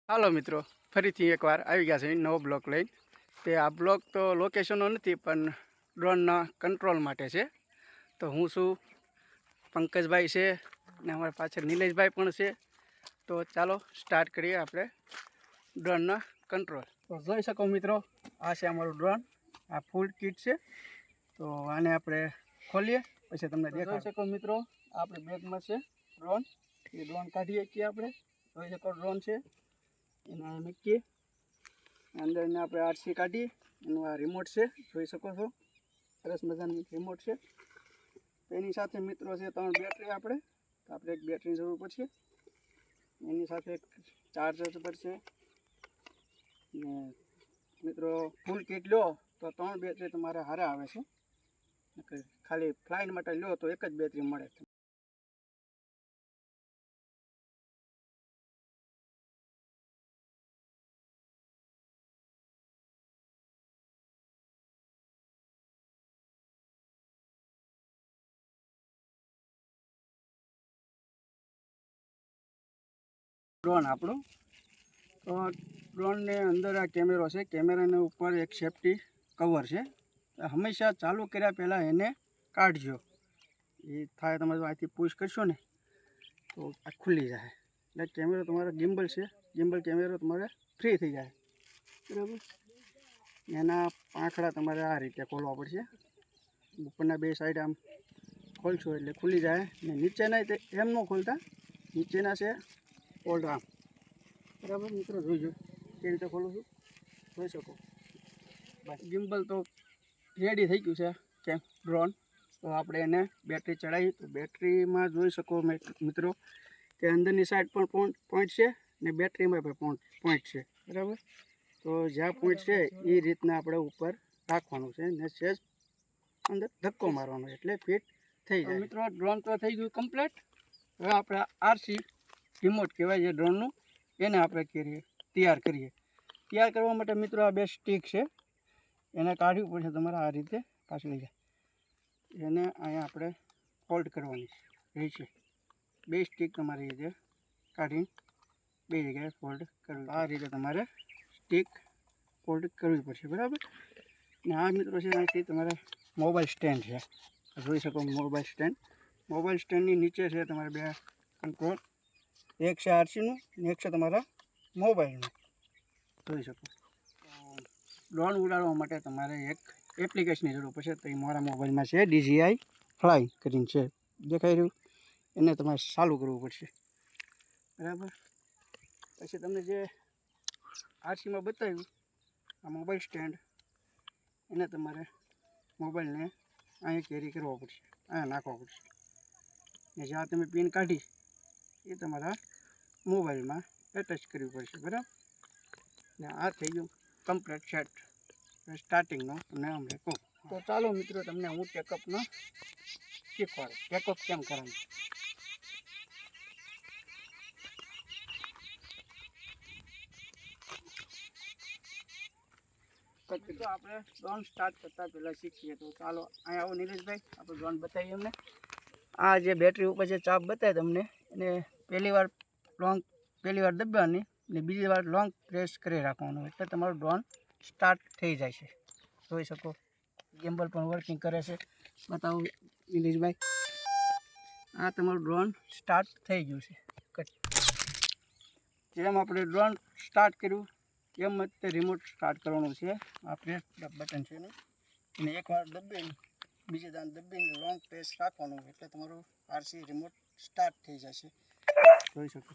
હાલો મિત્રો, ફરીથી એકવાર આવી ગયા છે નવો બ્લોક લઈને. તે આ બ્લોક તો લોકેશનનો નથી પણ ડ્રોનના કંટ્રોલ માટે છે. તો હું છું, પંકજભાઈ છે ને અમારા પાછળ નિલેશભાઈ પણ છે. તો ચાલો સ્ટાર્ટ કરીએ આપણે ડ્રોનના કંટ્રોલ. તો જોઈ શકો મિત્રો, આ છે અમારું ડ્રોન. આ ફૂલ કિટ છે. તો આને આપણે ખોલીએ પછી તમને દેખાઈ શકો મિત્રો. આપણે બેગમાં છે ડ્રોન. એ ડ્રોન કાઢીએ છીએ આપણે. જોઈ શકો ડ્રોન છે. એને મૂકીએ અંદર એને આપણે આરસી કાઢીએ. એનું આ રિમોટ છે, જોઈ શકો છો. સરસ મજાની રિમોટ છે. એની સાથે મિત્રો છે 3 બેટરી. આપણે એક બેટરીની જરૂર પડશે. એની સાથે એક ચાર્જર પડશે. ને મિત્રો ફૂલ કિટ લો તો 3 બેટરી તમારે હારે આવે છે. ખાલી ફ્લાઇટ માટે લો તો એક જ બેટરી મળે. ડ્રોન આપણું. તો ડ્રોનને અંદર આ કેમેરો છે. કેમેરાની ઉપર એક સેફ્ટી કવર છે. હંમેશા ચાલુ કર્યા પહેલાં એને કાઢજો. એ થાય તમે અહીંથી પુશ કરશો ને તો આ ખુલ્લી જાય. એટલે કેમેરો તમારો ગિમ્બલ છે. ગિમ્બલ કેમેરો તમારે ફ્રી થઈ જાય. બરાબર. એના પાંખડા તમારે આ રીતે ખોલવા પડશે. ઉપરના 2 સાઈડ આમ ખોલશો એટલે ખુલ્લી જાય. ને નીચેના એમ ન ખોલતા, નીચેના છે ફોલ્ડ આમ. બરાબર મિત્રો, જોઈજો કેવી રીતે ખોલું છું, જોઈ શકો. બસ ગિમ્બલ તો રેડી થઈ ગયું છે કેમ ડ્રોન. તો આપણે એને બેટરી ચડાવી. તો બેટરીમાં જોઈ શકો મિત્રો કે અંદરની સાઈડ પણ પોઈન્ટ છે ને બેટરીમાં પણ પોઈન્ટ છે. બરાબર. તો જ્યાં પોઈન્ટ છે એ રીતના આપણે ઉપર રાખવાનું છે ને સેજ અંદર ધક્કો મારવાનો એટલે ફિટ થઈ જાય. મિત્રો ડ્રોન તો થઈ ગયું કમ્પ્લીટ. હવે આપણે આરસી રિમોટ કહેવાય છે ડ્રોનનું, એને આપણે તૈયાર કરીએ. તૈયાર કરવા માટે મિત્રો આ 2 સ્ટીક છે, એને કાઢવી પડશે તમારે આ રીતે પાછળ જાય. એને અહીંયા આપણે ફોલ્ડ કરવાની રહેશે. 2 સ્ટીક તમારી રીતે કાઢીને 2 જગ્યાએ ફોલ્ડ કરવી. આ રીતે તમારે સ્ટીક ફોલ્ડ કરવી પડશે. બરાબર. ને આ મિત્રો છે અહીંથી તમારે મોબાઈલ સ્ટેન્ડ છે, જોઈ શકો. મોબાઈલ સ્ટેન્ડની નીચે છે તમારે 2 કંટ્રોલ. એક છે આરસીનું ને એક છે તમારા મોબાઈલનું, જોઈ શકો. ડ્રોન ઉડાડવા માટે તમારે એક એપ્લિકેશનની જરૂર પડશે. તો એ મારા મોબાઈલમાં છે, DJI ફ્લાય કરીને છે, દેખાઈ રહ્યું. એને તમારે ચાલુ કરવું પડશે. બરાબર. પછી તમને જે આરસીમાં બતાવ્યું આ મોબાઈલ સ્ટેન્ડ, એને તમારે મોબાઈલને અહીંયા કેરી કરવો પડશે, અહીંયા નાખવો પડશે. ને જ્યાં તમે પિન કાઢી એ તમારા મોબાઈલમાં એટેચ કરવી પડશે. બરાબર. ને આ થઈ ગયું કમ્પ્લીટ સેટ. સ્ટાર્ટિંગનો તમને અમને કહું. તો ચાલો મિત્રો, તમને હું ટેકઅપનો શીખવાડું. ટેકઅપ કેમ કરવાનું. તો આપણે ડ્રોન સ્ટાર્ટ કરતાં પહેલાં શીખીએ. તો ચાલો અહીંયા આવો નિલેશભાઈ, આપણે ડ્રોન બતાવીએ અમને. આ જે બેટરી ઉપર જે ચાપ બતાવે તમને, એને પહેલી વાર દબાવવાની ને બીજી વાર લોંગ પ્રેસ કરી રાખવાનું, એટલે તમારું ડ્રોન સ્ટાર્ટ થઈ જાય છે. જોઈ શકો. ગિમ્બલ પણ વર્કિંગ કરે છે. બતાવું નિલેશભાઈ, આ તમારું ડ્રોન સ્ટાર્ટ થઈ ગયું છે. જેમ આપણે ડ્રોન સ્ટાર્ટ કર્યું એમ જ તે રિમોટ સ્ટાર્ટ કરવાનું છે. આ પ્રેસ બટન છે ને, એને એકવાર દબાવીને બીજી દાન દબાવીને લોંગ પ્રેસ રાખવાનું, એટલે તમારું આરસી રિમોટ સ્ટાર્ટ થઈ જશે. જોઈ શકો.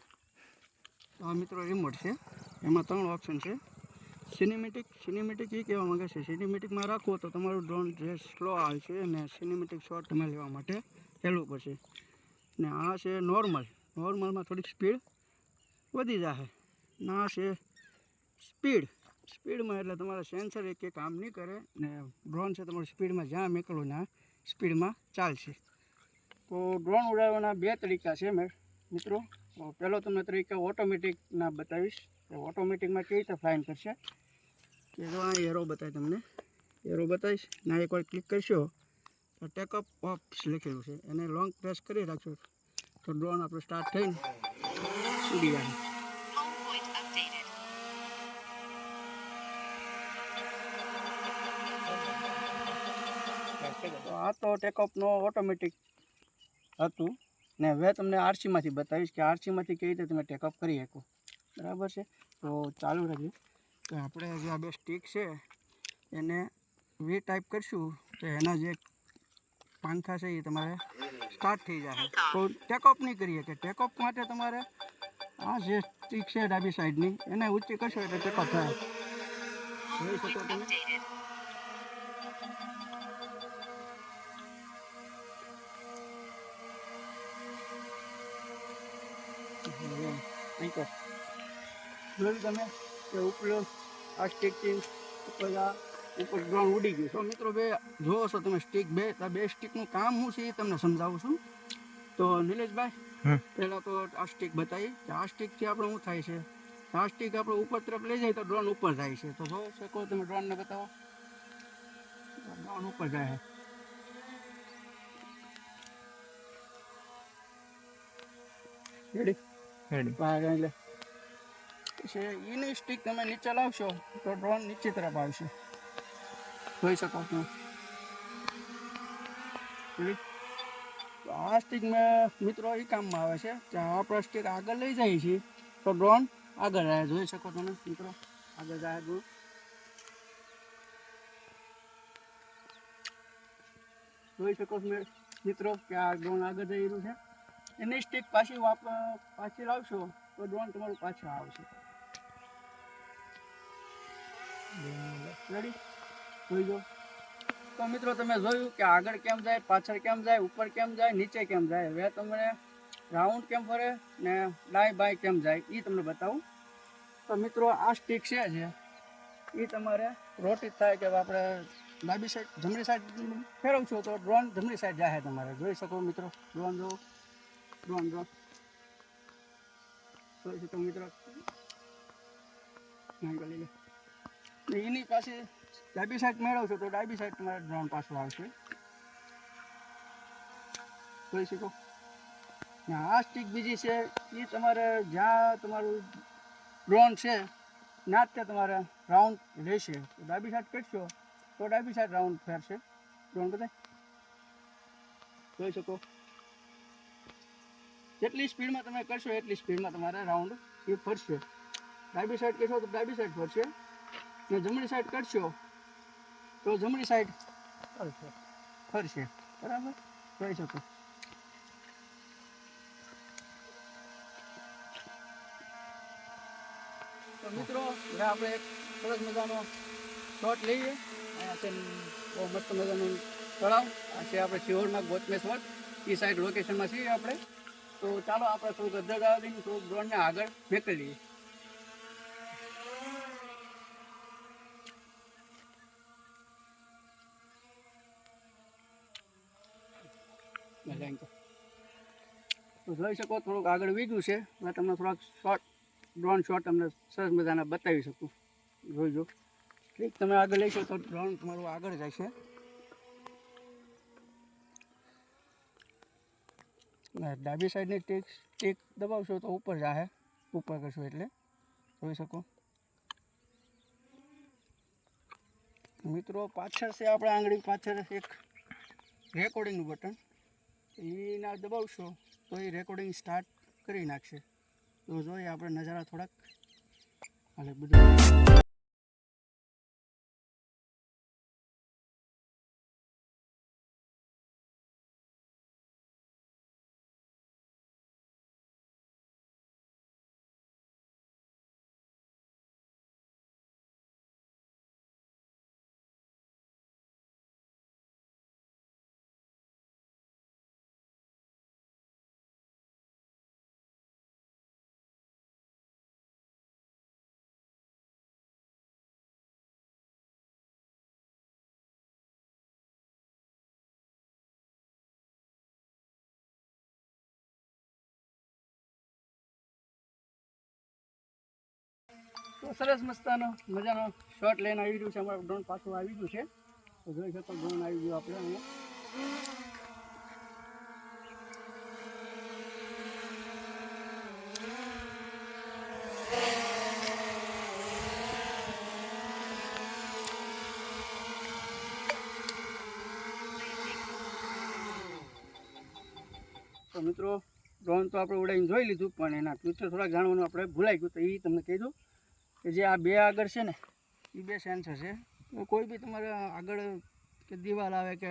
આ મિત્રો રિમોટ છે, એમાં 3 ઓપ્શન છે. સિનેમેટિક એ કહેવા માંગે છે. સિનેમેટિકમાં રાખો તો તમારું ડ્રોન જે સ્લો આવશે અને સિનેમેટિક શોટ તમારે લેવા માટે હેલવું પડશે. ને આ છે નોર્મલમાં થોડીક સ્પીડ વધી જશે. ને આ છે સ્પીડમાં, એટલે તમારા સેન્સર એક કામ નહીં કરે ને ડ્રોન છે તમારું સ્પીડમાં જ્યાં મેકલો ના સ્પીડમાં ચાલશે. તો ડ્રોન ઉડાડવાના 2 તરીકા છે મિત્રો. પહેલો તમને તરીકે ઓટોમેટિકના બતાવીશ. ઓટોમેટિકમાં કેવી રીતે ફ્લાઇંગ કરશે કે જો આ એરો બતાવીશ તમને. એરો બતાવીશ ને એકવાર ક્લિક કરશો તો ટેકઅપ ઓપ્સ લખેલું છે, એને લોંગ પ્રેસ કરી રાખશો તો ડ્રોન આપણું સ્ટાર્ટ થઈને ઉડી જાય. તો આ તો ટેકઅપનો ઓટોમેટિક હતું ને હવે તમને આરસીમાંથી બતાવીશ કે આરસીમાંથી કેવી રીતે તમે ટેકઅપ કરી શકો. બરાબર છે, તો ચાલુ રાખજો. તો આપણે જે આ બે સ્ટીક છે એને વી ટાઈપ કરશું તો એના જે પાંખા છે એ તમારે સ્ટાર્ટ થઈ જાય. તો ટેકઅપ નહીં કરીએ કે ટેકઅપ માટે તમારે આ જે સ્ટીક છે ડાબી સાઈડની એને ઊંચી કરશો એટલે ટેકઅપ થાય. જોઈ શકો તમે. જોયું તમે કે ઉપર આ સ્ટીકથી ઉપર ડ્રોન ઉડી ગયું. તો મિત્રો બે જોવો છો તમે સ્ટીક બે સ્ટીકનું કામ શું છે એ તમને સમજાવું છું. તો નિલેશભાઈ પહેલાં તો આ સ્ટીક બતાવી કે આ સ્ટીકથી આપણે શું થાય છે. આ સ્ટીક આપણે ઉપર તરફ લઈ જાય તો ડ્રોન ઉપર જાય છે. તો જોઈ શકો તમે, ડ્રોનને બતાવો, ડ્રોન ઉપર જાય છે. રેડી એટલે છે એની સ્ટીક તમે નીચે લાવશો તો ડ્રોન નીચે તરફ આવશે. જોઈ શકો તમે. તો આ સ્ટીક મિત્રો એ કામમાં આવે છે કે આપણે સ્ટીક આગળ લઈ જઈએ છીએ તો ડ્રોન આગળ જાય. જોઈ શકો તમે મિત્રો, આગળ જાય ડ્રોન. જોઈ શકો મિત્રો કે આ ડ્રોન આગળ જઈ રહ્યું છે. એની સ્ટીક પાછી લાવશો તો ડ્રોન તમારું પાછું આવશે. રેડી જોઈ જો. તો મિત્રો તમે જોયું કે આગળ કેમ જાય, પાછળ કેમ જાય, ઉપર કેમ જાય, નીચે કેમ જાય. હવે તમને રાઉન્ડ કેમ ફરે ને ડાય બાય કેમ જાય એ તમને બતાવું. તો મિત્રો આ સ્ટીક છે જે એ તમારે રોટેટ થાય કે આપણે ડાબી સાઈડ જમણી સાઈડ ફેરવશો તો ડ્રોન જમણી સાઈડ જાય તમારે. જોઈ શકો મિત્રો, ડ્રોન જો, ડ્રોન જોઈ શકો મિત્રો. એની પાસે ડાબી સાઈડ મેળવશો તો ડાબી સાઈડ તમારે ડ્રોન પાછું આવશે. જોઈ શકો. આ સ્ટીક બીજી છે એ તમારે જ્યાં તમારું ડ્રોન છે ના જ તમારે રાઉન્ડ રહેશે. તો ડાબી સાઈડ કરશો તો ડાબી સાઈડ રાઉન્ડ ફેરશે ડ્રોન. બધા જોઈ શકો. જેટલી સ્પીડમાં તમે કરશો એટલી સ્પીડમાં તમારે રાઉન્ડ એ ફરશે. ડાબી સાઈડ કરશો તો ડાબી સાઈડ ફરશે ને જમણી સાઈડ કરશો તો જમણી સાઈડ ફરશે. બરાબર જોઈ શકો. તો મિત્રો હવે આપણે એક સરસ મજાનો શોટ લઈએ. અહીંયા છે બહુ મસ્ત મજાનું તળાવ. આ છે આપણે શિહોરમાં ગોતમેશ્વર એ સાઈડ લોકેશનમાં છીએ આપણે. તો ચાલો આપણે થોડુંક અધર આવીને થોડુંક ડ્રોનને આગળ મોકલીએ. તો જોઈ શકો થોડુંક આગળ વીગ્યું છે. મેં તમને થોડાક શોર્ટ ડ્રોન શોટ તમને સરસ મજાના બતાવી શકું. જોઈજો ક્લિક તમે આગળ લઈશો તો ડ્રોન તમારું આગળ જાય છે. ડાબી સાઈડની ટીક દબાવશો તો ઉપર જાય, ઉપર કરશો એટલે. જોઈ શકો મિત્રો. પાછળ છે આપણે આંગળી પાછળ એક રેકોર્ડિંગનું બટન, એના દબાવશો તો એ રેકોર્ડિંગ સ્ટાર્ટ કરી નાખશે. તો જોઈએ આપણે નજારા થોડાક હાલે બધું. તો સરસ મસ્તાનો મજાનો શોટ લઈને આવી રહ્યું છે. અમારું ડ્રોન પાછું આવી ગયું છે. તો જોઈ શકો ડ્રોન આવી ગયું આપણે અહીંયા. મિત્રો ડ્રોન તો આપણે ઉડાવીને જોઈ લીધું, પણ એના ફ્યુચર થોડાક જાણવાનું આપણે ભૂલાઈ ગયું, તો એ તમને કહી દઉં કે જે આ બે આગળ છે ને એ બે સેન્સર છે. તો કોઈ બી તમારે આગળ કે દિવાલ આવે કે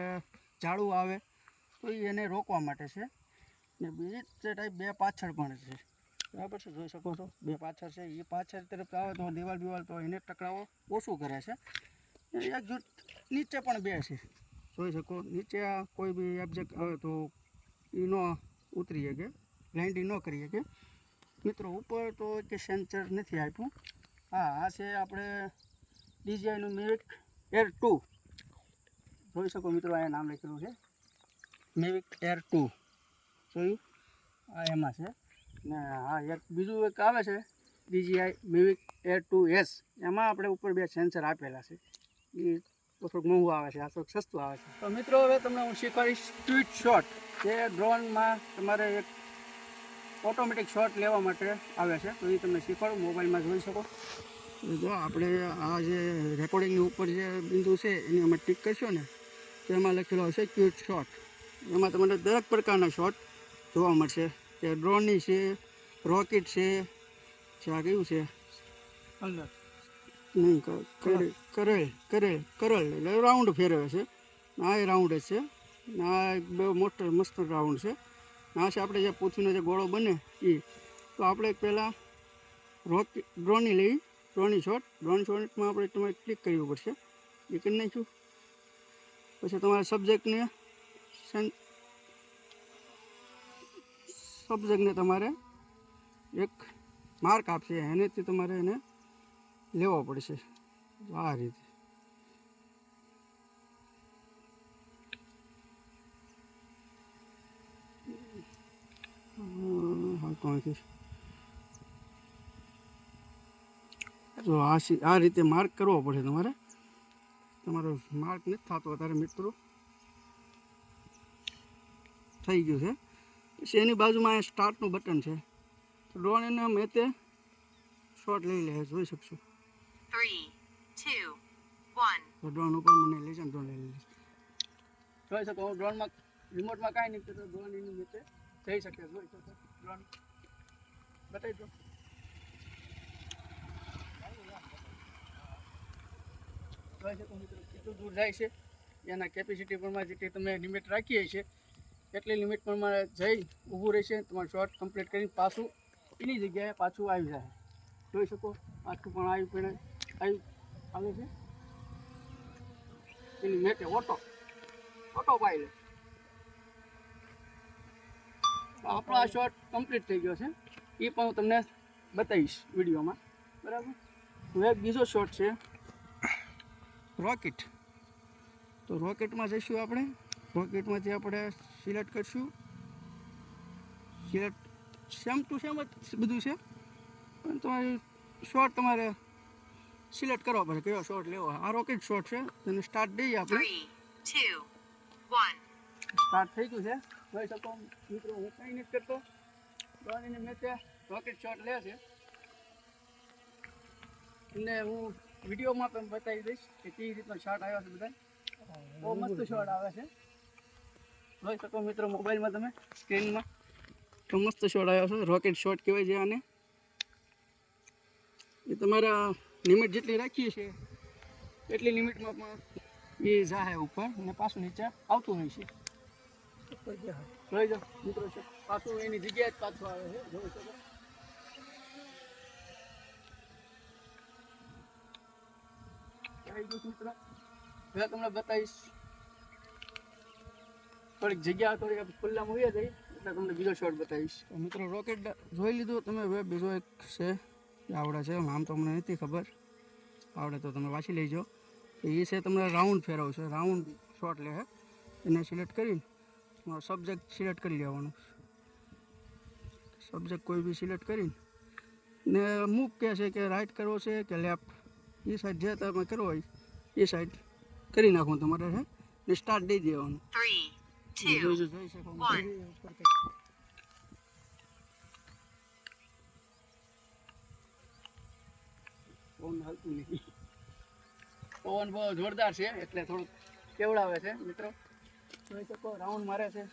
ઝાડું આવે તો એને રોકવા માટે છે. ને બીજી તે ટાઈપ બે પાછળ પણ છે, બરાબર છે, જોઈ શકો છો બે પાછળ છે. એ પાછળ તરફ આવે તો દિવાલ તો એને ટકરાવો ઓછું કરે છે. એક જૂથ નીચે પણ બે છે, જોઈ શકો. નીચે કોઈ બી ઓબ્જેક્ટ આવે તો એ ન ઉતરી શકે, ગ્લાઇન્ડિંગ ન કરી શકે. મિત્રો ઉપર તો કે સેન્સર નથી આપ્યું. હા, આ છે આપણે DJIનું મેવિક એર 2, જોઈ શકો મિત્રો. અહીંયા નામ લખેલું છે મેવિક એર 2, જોયું આ એમાં છે. ને હા, એક બીજું એક આવે છે DJI મેવિક એર 2S, એમાં આપણે ઉપર બે સેન્સર આપેલા છે. એ તો થોડુંક મોંઘું આવે છે, આ થોડુંક સસ્તું આવે છે. તો મિત્રો હવે તમને હું શીખવાડીશ ટ્વીટ શોટ, જે ડ્રોનમાં તમારે એક ઓટોમેટિક શોટ લેવા માટે આવે છે. તો એ તમને શીખવાડું, મોબાઈલમાં જોઈ શકો. જો આપણે આ જે રેકોર્ડિંગની ઉપર જે બિંદુ છે એની અમે ટીક કરશો ને તો એમાં લખેલો હશે ટ્વીટ શોટ. એમાં તમને દરેક પ્રકારના શોટ જોવા મળશે, કે ડ્રોનની છે, રોકેટ છે, આ કયું છે નહીં કરેલ એટલે રાઉન્ડ ફેરવે છે. આ એ રાઉન્ડ જ છે. આ એક બહુ મોટો મસ્ત રાઉન્ડ છે. આ છે આપણે જે પૂછીનો જે ગોળો બને એ. તો આપણે પહેલાં ડ્રોનની લઈ, ડ્રોનની શોટ. ડ્રોન શોટમાં આપણે તમારે ક્લિક કરવું પડશે, એ કરી નાખ્યું. પછી તમારે સબ્જેક્ટને તમારે એક માર્ક આપશે, એનેથી તમારે એને લેવો પડશે આ રીતે. તો આ રીતે માર્ક કરવો પડશે તમારે. તમારો માર્ક નથી થતો અત્યારે મિત્રો, થઈ ગયું છે. પછી એની બાજુમાં સ્ટાર્ટનું બટન છે. તો ડ્રોન એને મેં તે શોટ લઈ લે, જોઈ શકશો. 3, 2, 1. તો ડ્રોન ઉપર મને લઈ જાય, ડ્રોન લઈ લે, જોઈ શકો. હું ડ્રોનમાં રિમોટમાં કાંઈ નહીં કરતો, ડ્રોન એની નીચે જઈ શકે, જોઈ શકો. ડ્રોન બતાવી દો. જોઈ શકો મિત્રો કેટલું દૂર જાય છે. એના કેપેસિટી પ્રમાણે જેટલી તમે લિમિટ રાખીએ છીએ એટલી લિમિટ પ્રમાણે જઈ ઊભું રહેશે. તમારું શોર્ટ કમ્પ્લીટ કરીને પાછું એની જગ્યાએ પાછું આવી જાય, જોઈ શકો. પાછું પણ આવે છે એની મેટે ઓટો પાયલટ. આપણો આ શોટ કમ્પ્લીટ થઈ ગયો છે, એ પણ હું તમને બતાવીશ વિડીયોમાં, બરાબર. હવે બીજો શોટ છે રોકેટ. તો રોકેટમાં જઈશું આપણે. રોકેટમાંથી આપણે સિલેક્ટ કરીશું. સિલેક્ટ સેમ ટુ સેમ જ બધું છે, પણ તમારે શોટ તમારે સિલેક્ટ કરવો પડે કયો શોટ લેવો. આ રોકેટ શોટ છે, તેને સ્ટાર્ટ દઈએ આપણે. 3, 2, 1. સ્ટાર્ટ થઈ ગયું છે, જોઈ શકો મિત્રો. હું કંઈ નથી કરતો, ડ્રોનની મેચે રોકેટ શોટ લે છે. અને હું વિડીયોમાં પણ બતાવી દઈશ કે કેવી રીતનો શોટ આવ્યો છે. બધા બહુ મસ્ત શોટ આવે છે, જોઈ શકો મિત્રો. મોબાઈલમાં તમે સ્ક્રીનમાં તો મસ્ત શોટ આવ્યો છે. રોકેટ શોટ કહેવાય છે આને. એ તમારા લિમિટ જેટલી રાખીએ છીએ એટલી લિમિટમાં પણ એ જાહે ઉપર અને પાછું નીચે આવતું હોય છે. જોઈ જાઓ મિત્રો, પાછું એની જગ્યાએ જ પાછું આવે છે, જોઈ શકો. મિત્રો હવે તમને બતાવીશ. થોડીક જગ્યા થોડીક ખુલ્લામાં હોઈ જાય એટલે તમને બીજો શોટ બતાવીશ. મિત્રો રોકેટ જોઈ લીધું તમે. હવે બીજો એક છે, આવડે છે, નામ તો અમને નથી ખબર, આવડે તો તમે વાંચી લેજો. એ છે તમને રાઉન્ડ ફેરવશે, રાઉન્ડ શોટ લે છે. એને સિલેક્ટ કરીને તમારો સબ્જેક્ટ સિલેક્ટ કરી લેવાનું. સબ્જેક્ટ કોઈ બી સિલેક્ટ કરીને ને મૂવ કહે છે કે રાઈટ કરવો છે કે લેફ્ટ, એ સાઈડ જે તમે કરવો હોય એ સાઈડ કરી નાખવું તમારે છે ને સ્ટાર્ટ દઈ દેવાનું. 3, 2, 1. પવન હાલતું નથી, પવન બહુ જોરદાર છે એટલે થોડુંક કેવડાવે છે મિત્રો. જોઈ શકો રાઉન્ડ મારે છે,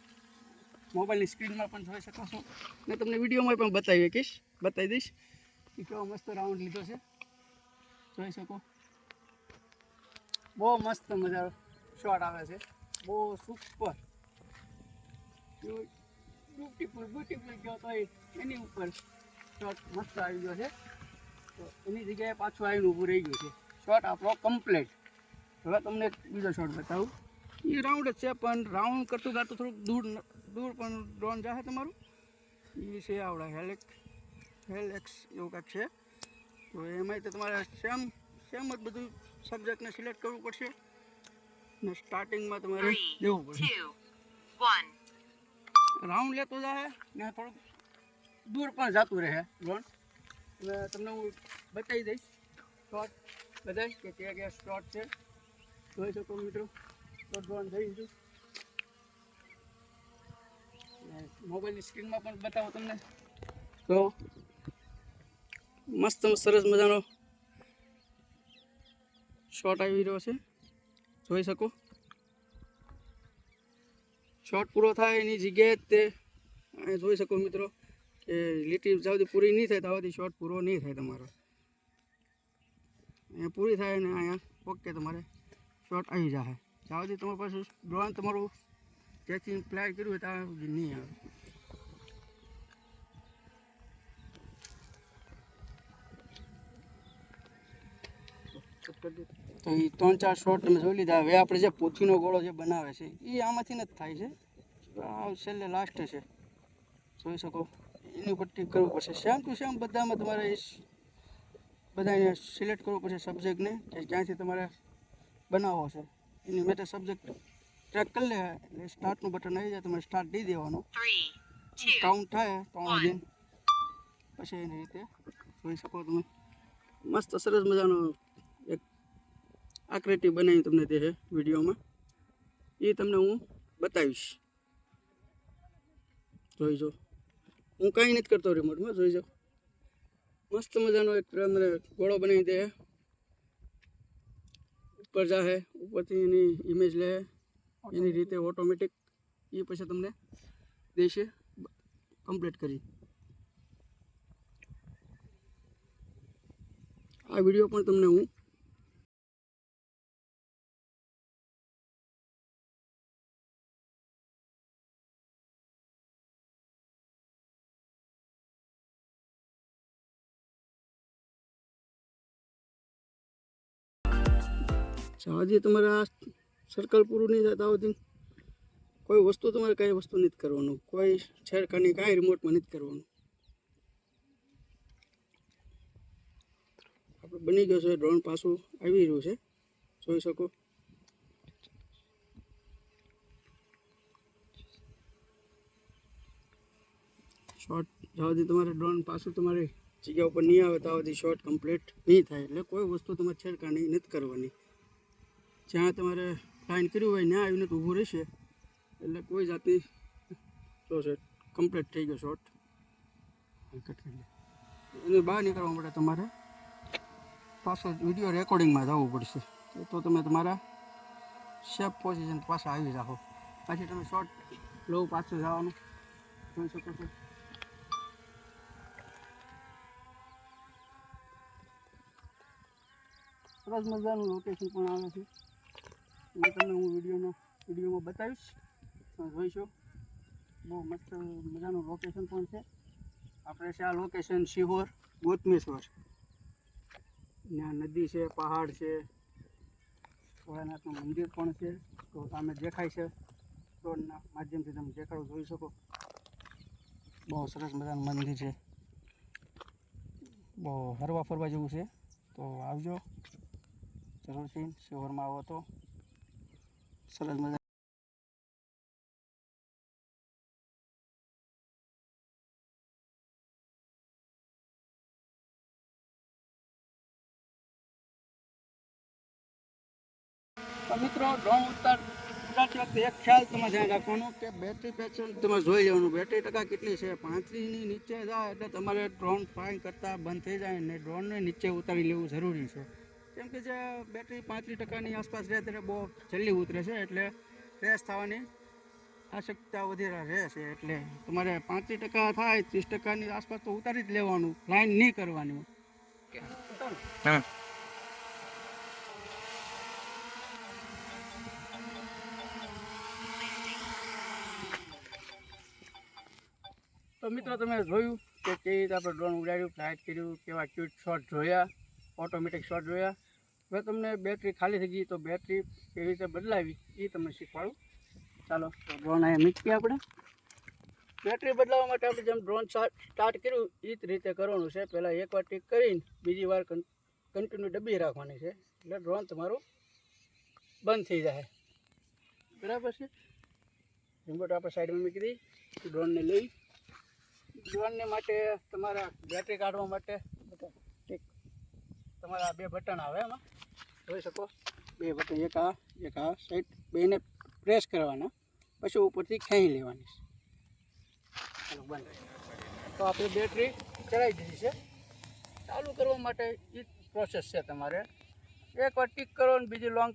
મોબાઈલની સ્ક્રીનમાં પણ જોઈ શકો છો ને તમને વિડીયોમાં પણ બતાવી દઈશ કે કેવો મસ્ત રાઉન્ડ લીધો છે. જોઈ શકો બહુ મસ્ત મજાનો શોટ આવે છે, બહુ સુપર બ્યુટીફુલ ગયો તો એની ઉપર શોટ મસ્ત આવી ગયો છે. તો એની જગ્યાએ પાછું આવીને ઊભું રહી ગયું છે. શોટ આપણો કમ્પ્લીટ. હવે તમને એક બીજો શોટ બતાવું. એ રાઉન્ડ જ છે પણ રાઉન્ડ કરતું ગાતું થોડુંક દૂર પણ ડ્રોન જશે તમારું. એ છે આવડા હેલેક્સ એવું કાંઈક છે. તો એમાંય તો તમારે સેમ જ બધું સબ્જેક્ટને સિલેક્ટ કરવું પડશે ને સ્ટાર્ટિંગમાં તમારે 3, જવું પડશે. 2, 1. રાઉન્ડ લેતો જાય ને થોડુંક દૂર પણ જતું રહે ડ્રોન. હવે તમને હું બતાવી દઈશ શોટ બધાય કે કયા શોટ છે. જોઈ શકો મિત્રો તો ડ્રોન જઈ છું મોબાઈલની સ્ક્રીનમાં પણ બતાવો તમને. તો મસ્ત સરસ મજાનો શોટ આવી રહ્યો છે. જોઈ શકો શોટ પૂરો થાય એની જગ્યાએ તે જોઈ શકો મિત્રો કે લીટી જ્યાં સુધી પૂરી નહીં થાય ત્યાં સુધી શોટ પૂરો નહીં થાય તમારો. અહીંયા પૂરી થાય ને અહીંયા ઓકે તમારે શોટ આવી જાય. જ્યાં સુધી તમારી પાસે ડ્રોન તમારું જેથી ફ્લાય કર્યું હોય ત્યાં સુધી નહીં આવે. તો એ 3-4 શોટ તમે જોઈ લીધા. હવે આપણે જે પોથીનો ગોળો જે બનાવે છે એ આમાંથી જ થાય છે. આ છેલ્લે લાસ્ટ છે. જોઈ શકો એની ઉપર ટીક કરવું પડશે. સેમ ટુ સેમ બધામાં તમારે બધાને સિલેક્ટ કરવું પડશે સબ્જેક્ટને કે ક્યાંથી તમારે બનાવવો છે. એની મેં સબ્જેક્ટ ટ્રેક કરી લે એટલે સ્ટાર્ટનું બટન આવી જાય. તમારે સ્ટાર્ટ દઈ દેવાનો. 3, 2, કાઉન્ટ થાય 3 દિન પછી એની રીતે જોઈ શકો તમે. મસ્ત સરસ મજાનો એક આકૃતિ બનાવી તમને દે છે વિડીયોમાં. એ તમને હું બતાવીશ. જોઈ જો હું કાંઈ નથી કરતો રિમોટમાં. જોઈ જાઓ મસ્ત મજાનો એક મને ગોળો બનાવી દે. ઉપર જાહે ઉપરથી એની ઇમેજ લે એની રીતે ઓટોમેટિક એ પછી તમને દેશે કમ્પ્લીટ કરી. આ વિડીયો પણ તમને હું હજી તમારે આ સર્કલ પૂરું નહીં થાય ત્યાં સુધી કોઈ વસ્તુ તમારે કાંઈ વસ્તુ નથી કરવાનું. કોઈ છેડખાની કાંઈ રિમોટમાં નથી કરવાનું. આપણે બની ગયો છે. ડ્રોન પાછું આવી રહ્યું છે. જોઈ શકો શોર્ટ જ્યાં સુધી તમારે ડ્રોન પાછું તમારી જગ્યા ઉપર નહીં આવે ત્યાં સુધી શોર્ટ કમ્પ્લીટ નહીં થાય. એટલે કોઈ વસ્તુ તમારે છેડખાની નથી કરવાની. જ્યાં તમારે ફાઇન કર્યું હોય ત્યાં આવીને તો ઊભું રહેશે એટલે કોઈ જાતની જો છે કમ્પ્લીટ થઈ ગયો શોટ. એને બહાર નીકળવા માટે તમારે પાછો વિડીયો રેકોર્ડિંગમાં જવું પડશે. તો તમે તમારા સેફ પોઝિશન પાછા આવી જાઓ. પછી તમે શોટ લો પાછું જવાનું જોઈ શકો છો. સરસ મજાનું લોકેશન પણ આવે છે. એ તમને હું વિડીયોમાં બતાવીશ. જોઈશો બહુ મસ્ત મજાનું લોકેશન પણ છે. આપણે છે આ લોકેશન શિહોર ગોતમેશ્વર. ત્યાં નદી છે, પહાડ છે, ભોળાનાથનું મંદિર પણ છે. તો સામે દેખાય છે ડ્રોનના માધ્યમથી તમે દેખાડો જોઈ શકો. બહુ સરસ મજાનું મંદિર છે. બહુ હરવા ફરવા જેવું છે. તો આવજો જરૂરથી. શહેરમાં આવો તો સરસ મજા. તો મિત્રો ડ્રોન ઉતારતી વખતે એક ખ્યાલ તમે ધ્યાન રાખવાનું કે બેટરી પેચન તમે જોઈ લેવાનું. બેટરી ટકા કેટલી છે. 35ની નીચે જાય એટલે તમારે ડ્રોન ફ્લાઇંગ કરતાં બંધ થઈ જાય ને ડ્રોનને નીચે ઉતારી લેવું જરૂરી છે. કેમ કે જે બેટરી 35% આસપાસ રહે ત્યારે બહુ જલ્દી ઉતરે છે એટલે ક્રેશ થવાની આવશ્યકતા વધારે રહેશે, એટલે તમારે 35% થાય 30%ની આસપાસ તો ઉતારી જ લેવાનું, લાઈન નહીં કરવાની. હા તો મિત્રો તમે જોયું કે કેવી રીતે આપણે ડ્રોન ઉડાડ્યું, ફ્લાઇટ કર્યું, કેવા ક્યુટ શોટ જોયા, ઓટોમેટિક શોટ જોયા. હવે તમને બેટરી ખાલી થઈ ગઈ તો બેટરી કેવી રીતે બદલાવી એ તમને શીખવાડું. ચાલો તો ડ્રોન અહીંયા મૂકીએ આપણે. બેટરી બદલાવવા માટે આપણે જેમ ડ્રોન સ્ટાર્ટ કર્યું એ જ રીતે કરવાનું છે. પહેલાં એકવાર ટીક કરીને બીજી વાર કન્ટિન્યુ ડબ્બી રાખવાની છે, એટલે ડ્રોન તમારું બંધ થઈ જાય. બરાબર છે. રિમોટ આપણે સાઈડમાં મૂકી દઈ. ડ્રોનને લઈ ડ્રોનને માટે તમારા બેટરી કાઢવા માટે ઠીક તમારા 2 બટન આવે, એમાં જોઈ શકો 2 બટન, એક આ સાઈડ, બેને પ્રેસ કરવાના, પછી ઉપરથી ખેંચી લેવાની છે. ચાલો બંધ. તો આપણે બેટરી ચડાવી દીધી છે. ચાલુ કરવા માટે એ જ પ્રોસેસ છે. તમારે એકવાર ટીક કરો અને બીજી લોંગ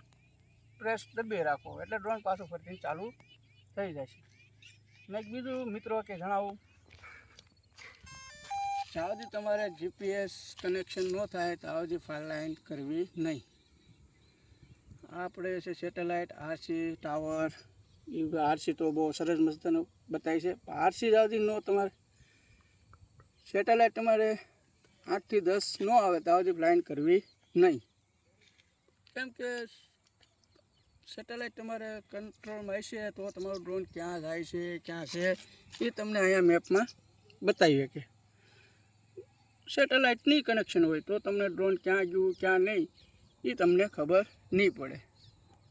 પ્રેસ દબાવી રાખો એટલે ડ્રોન પાછું ફરીથી ચાલુ થઈ જશે. મેં બીજું મિત્રો કે જણાવું, જ્યાં સુધી તમારે જીપીએસ કનેક્શન ન થાય ત્યાં સુધી ફાઇલ લાઈન કરવી નહીં. આપણે છે સેટેલાઇટ, આરસી, ટાવર, એ આરસી તો બહુ સરસ મસ્તનું બતાવી છે. આરસી જ્યાં સુધી નો તમારે સેટેલાઇટ તમારે 8 થી 10 ન આવે ત્યાં સુધી લાઈન કરવી નહીં. કેમ કે સેટેલાઇટ તમારે કંટ્રોલમાં હશે તો તમારું ડ્રોન ક્યાં જાય છે, ક્યાં છે એ તમને અહીંયા મેપમાં બતાવી શકે. સેટેલાઇટની કનેક્શન હોય તો તમને ડ્રોન ક્યાં ગયું ક્યાં નહીં એ તમને ખબર નહીં પડે.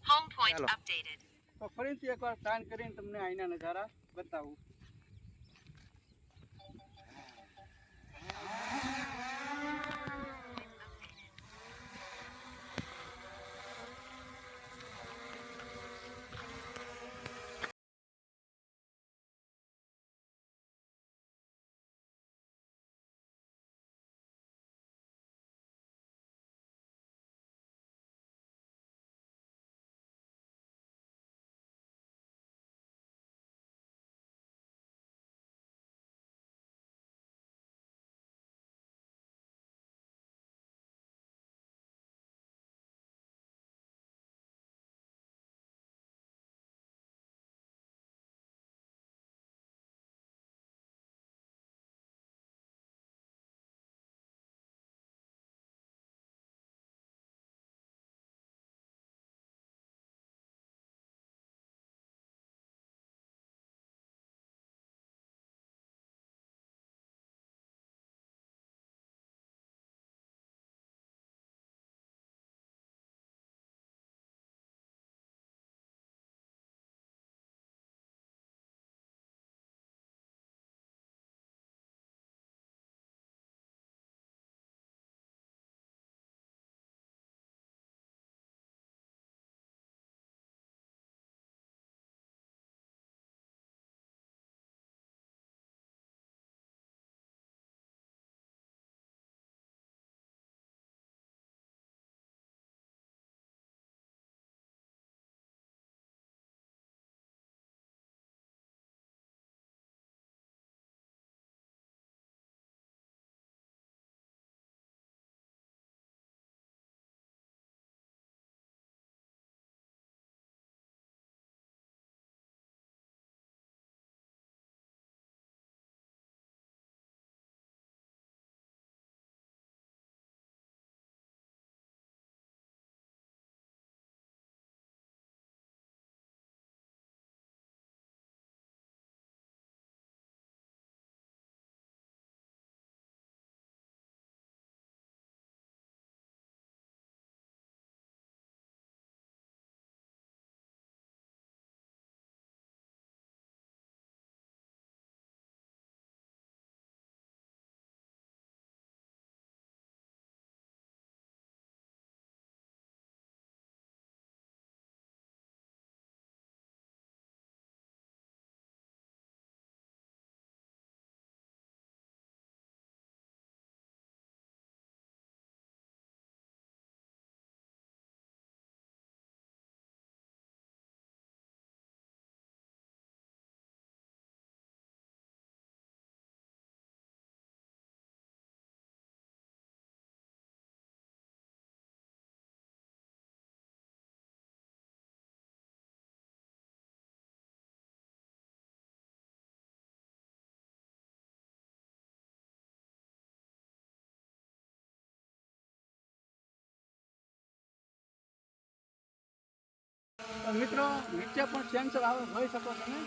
Home point Hello. updated. તો ફરીથી એકવાર પ્લાન કરીને તમને અહીંના નજારા બતાવું. તો મિત્રો નીચે પણ સેન્સર આવે જોઈ શકો તમે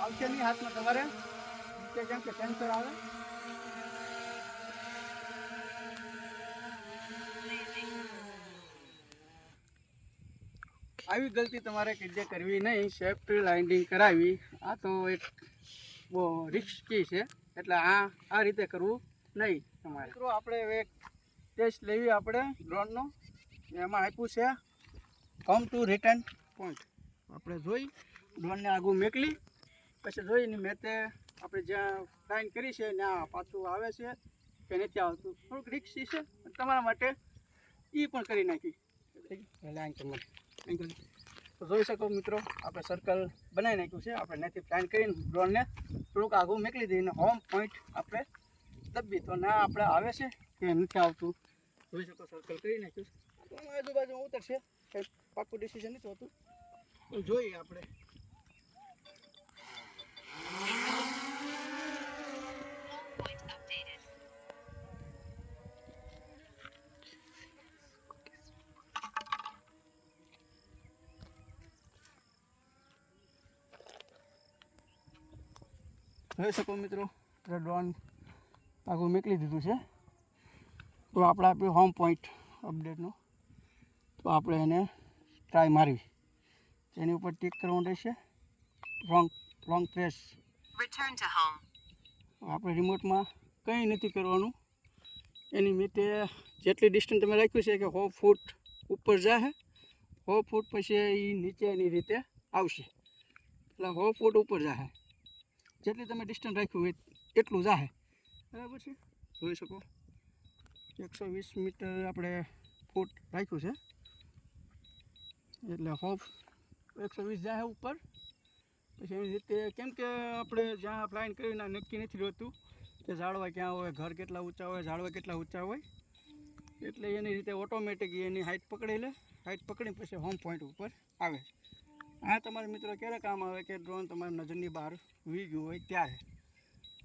આવશે નહીં હાથમાં તમારે નીચે કેમ કે સેન્સર આવે આવી ગલતી તમારે કીધે કરવી નહીં સેફ્ટી લાઇન્ડિંગ કરાવી આ તો એક બહુ રિસ્કી છે એટલે આ રીતે કરવું નહીં તમારે મિત્રો આપણે એક ટેસ્ટ લેવી આપણે ડ્રોનનો એમાં આપ્યું છે કમ ટુ રિટર્ન પોઈન્ટ આપણે જોઈ ડ્રોનને આગું મેકલી પછી જોઈને મેં તે આપણે જ્યાં ફ્લાઇંગ કરી છે ત્યાં પાછું આવે છે કે નથી આવતું થોડુંક રિસ્કી છે તમારા માટે એ પણ કરી નાખી તો જોઈ શકો મિત્રો આપણે સર્કલ બનાવી નાખ્યું છે આપણે ત્યાંથી ફ્લાઇંગ કરીને ડ્રોનને થોડુંક આગું મેકલી દઈને હોમ પોઈન્ટ આપણે દબી તો ના આપણે આવે છે કે નથી આવતું જોઈ શકો સર્કલ કરી નાખ્યું છે આજુબાજુ ઉતરશે કંઈ પાક્કું ડિસિઝન નથી હોતું તો જોઈએ આપણે Point updated. જોઈ શકો મિત્રો ડ્રોન આગું મેકલી દીધું છે તો આપણે આપ્યું હોમ પોઈન્ટ અપડેટનો તો આપણે એને ટ્રાય મારવી એની ઉપર ટિક કરવાનું રહેશે wrong press Return to home. આપણે રિમોટમાં કંઈ નથી કરવાનું એની મીતે જેટલી ડિસ્ટન્સ તમે રાખ્યું છે કે 100 ફૂટ ઉપર જાય 100 ફૂટ પછી એ નીચે એની રીતે આવશે એટલે 100 ફૂટ ઉપર જાય જેટલી તમે ડિસ્ટન્સ રાખ્યું હોય એટલું જાય બરાબર છે જોઈ શકો 120 મીટર આપણે ફૂટ રાખ્યું છે એટલે 120 જાય ઉપર પછી એની રીતે કેમ કે આપણે જ્યાં ફ્લાઇંગ કરીને નક્કી નથી રહેતું કે ઝાડવા ક્યાં હોય ઘર કેટલા ઊંચા હોય ઝાડવા કેટલા ઊંચા હોય એટલે એની રીતે ઓટોમેટિક એની હાઇટ પકડી લે હાઇટ પકડી પછી હોમ પોઈન્ટ ઉપર આવે આ તમારા મિત્રો ક્યારે કામ આવે કે ડ્રોન તમારી નજરની બહાર વી ગયું હોય ત્યારે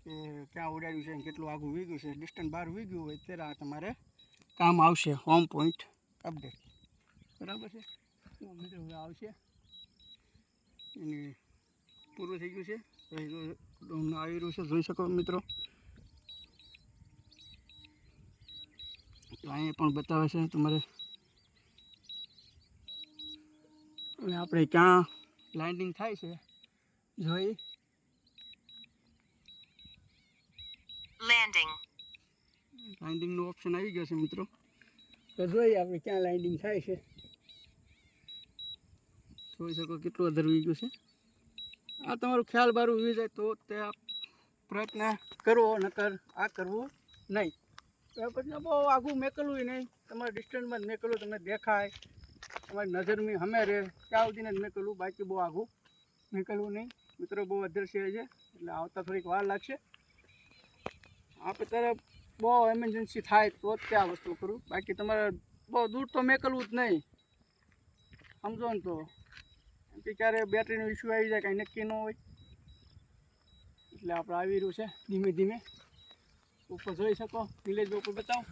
કે ક્યાં ઉડાડ્યું છે કેટલું આગું વી ગયું છે ડિસ્ટન્સ બહાર વી ગયું હોય ત્યારે આ તમારે કામ આવશે હોમ પોઈન્ટ અપડેટ બરાબર છે મિત્રો હવે આવશે એની પૂરું થઈ ગયું છે ડ્રોન આવી રહ્યું છે જોઈ શકો મિત્રો અહીંયા પણ બતાવે છે તમારે અને આપણે ક્યાં લેન્ડિંગ થાય છે જોઈ Landing. લેન્ડિંગનો ઓપ્શન આવી ગયો છે મિત્રો તો જોઈએ આપણે ક્યાં લેન્ડિંગ થાય છે જોઈ શકો કેટલું અધર વી ગયું છે આ તમારું ખ્યાલ બારું વી જાય તો તે પ્રયત્ન કરવો નકર આ કરવું નહીં પછી બહુ આગું મેકલું નહીં તમારે ડિસ્ટન્સમાં જ મેકલું તમને દેખાય તમારી નજરમાં હમે રહે ત્યાં સુધીને જ મેકલું બાકી બહુ આગું મેકલું નહીં મિત્રો બહુ અદ્રશ્ય છે એટલે આવતા થોડીક વાર લાગશે આપણે ત્યારે બહુ એમરજન્સી થાય તો જ તે આ વસ્તુ કરું બાકી તમારે બહુ દૂર તો મેકલવું જ નહીં સમજો ને તો એમ કે ક્યારે બેટરીનો ઇસ્યુ આવી જાય કાંઈ નક્કી ન હોય એટલે આપણે આવી રહ્યું છે ધીમે ધીમે ઉપર જોઈ શકો વિલેજ ઉપર બતાવો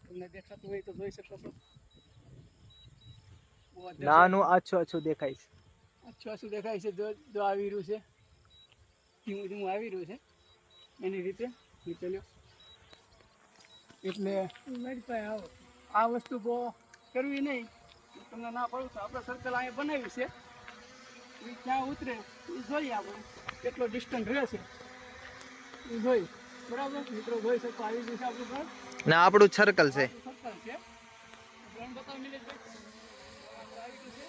તમને દેખાતું હોય તો જોઈ શકો છો નાનું આછું આછું દેખાય છે આછું દેખાય છે જો આવી રહ્યું છે ધીમું ધીમું આવી રહ્યું છે એની રીતે નીચે લ્યો એટલે આ વસ્તુ બહુ કરવી નહીં તમને ના પડું તો આપણે સર્કલ અહીંયા બનાવ્યું છે એ ક્યાં ઉતરે એ જોઈએ આપણે કેટલો ડિસ્ટન્સ રહે છે એ જોઈ બરાબર મિત્રો જોઈ શકો આવી ગયું છે આપણું ઘર ના આપણું સર્કલ છે સર્કલ છે ડ્રોન બતાવો નિલેશભાઈ આવી ગયું છે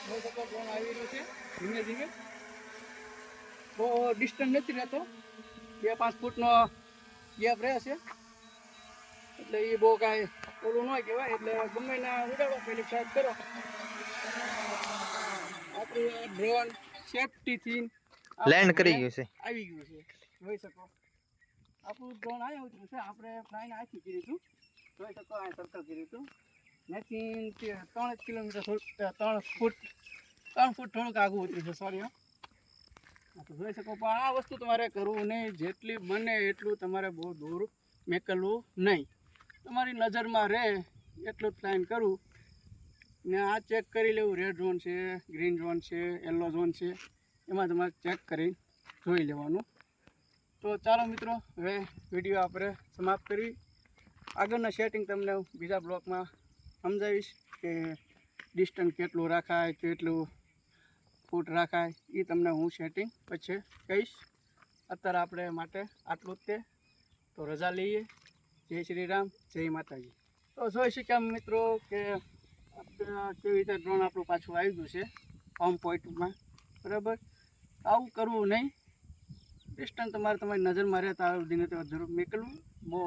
જોઈ શકો ડ્રોન આવી રહ્યું છે ધીમે ધીમે બહુ ડિસ્ટન્સ નથી રહેતો 2-5 ફૂટનો ગેપ રહે છે એટલે એ બહુ કાંઈ ઓલું ન કહેવાય એટલે ગમે ના ઉડાડો પહેલી ટ્રાય કરો આપણું ડ્રોન સેફટીથી લેન્ડ કરી ગયું છે આવી ગયું છે જોઈ શકો આપણું ડ્રોન આવ્યું હતું છે આપણે ફ્લાઇન આખી કરી હતું જોઈ શકો આ સર્કલ કર્યું હતું ત્યાંથી 3 કિલોમીટર 3 ફૂટ થોડુંક આગું ઉતર્યું છે સોરી તો જોઈ શકો પણ આ વસ્તુ તમારે કરવું નહીં જેટલી બને એટલું તમારે બહુ દૂર મેકલવું નહીં તમારી નજરમાં રહે એટલું જ ફ્લાઇન કરું ને આ ચેક કરી લેવું રેડ ઝોન છે, ગ્રીન ઝોન છે, યલો ઝોન છે, એમાં તમારે ચેક કરી જોઈ લેવાનું. તો ચાલો મિત્રો, હવે વિડીયો આપણે સમાપ્ત કરી. આગળના સેટિંગ તમને બીજા બ્લોકમાં સમજાવીશ કે ડિસ્ટન્સ કેટલું રાખાય, કેટલું ફૂટ રાખાય, એ તમને હું સેટિંગ પછી કહીશ. અત્યારે આપણે માટે આટલું જ તે. તો રજા લઈએ. જય શ્રી રામ, જય માતાજી. તો જોઈ શક્યા મિત્રો કે કેવી રીતે ડ્રોન આપણું પાછું આવી ગયું છે હોમ પોઈન્ટમાં. બરાબર, આવું કરવું નહીં. ડિસ્ટન્સ તમારી નજરમાં રહે ત્યાં સુધીને તો જરૂર મેકલવું, બહુ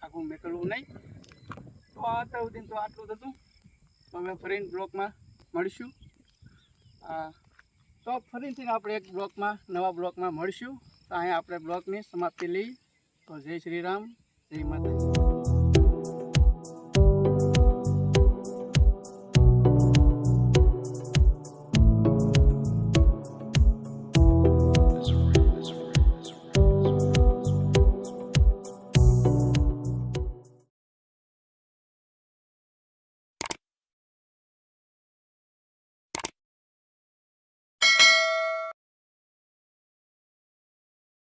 આખું મેકલવું નહીં. તો અત્યાર સુધી તો આટલું જ હતું. તો હવે ફરીને બ્લોકમાં મળીશું. તો ફરીથી આપણે એક બ્લોકમાં, નવા બ્લોકમાં મળીશું. તો અહીંયા આપણે બ્લોકની સમાપ્તિ લઈ. તો જય શ્રી રામ, જય માતાજી.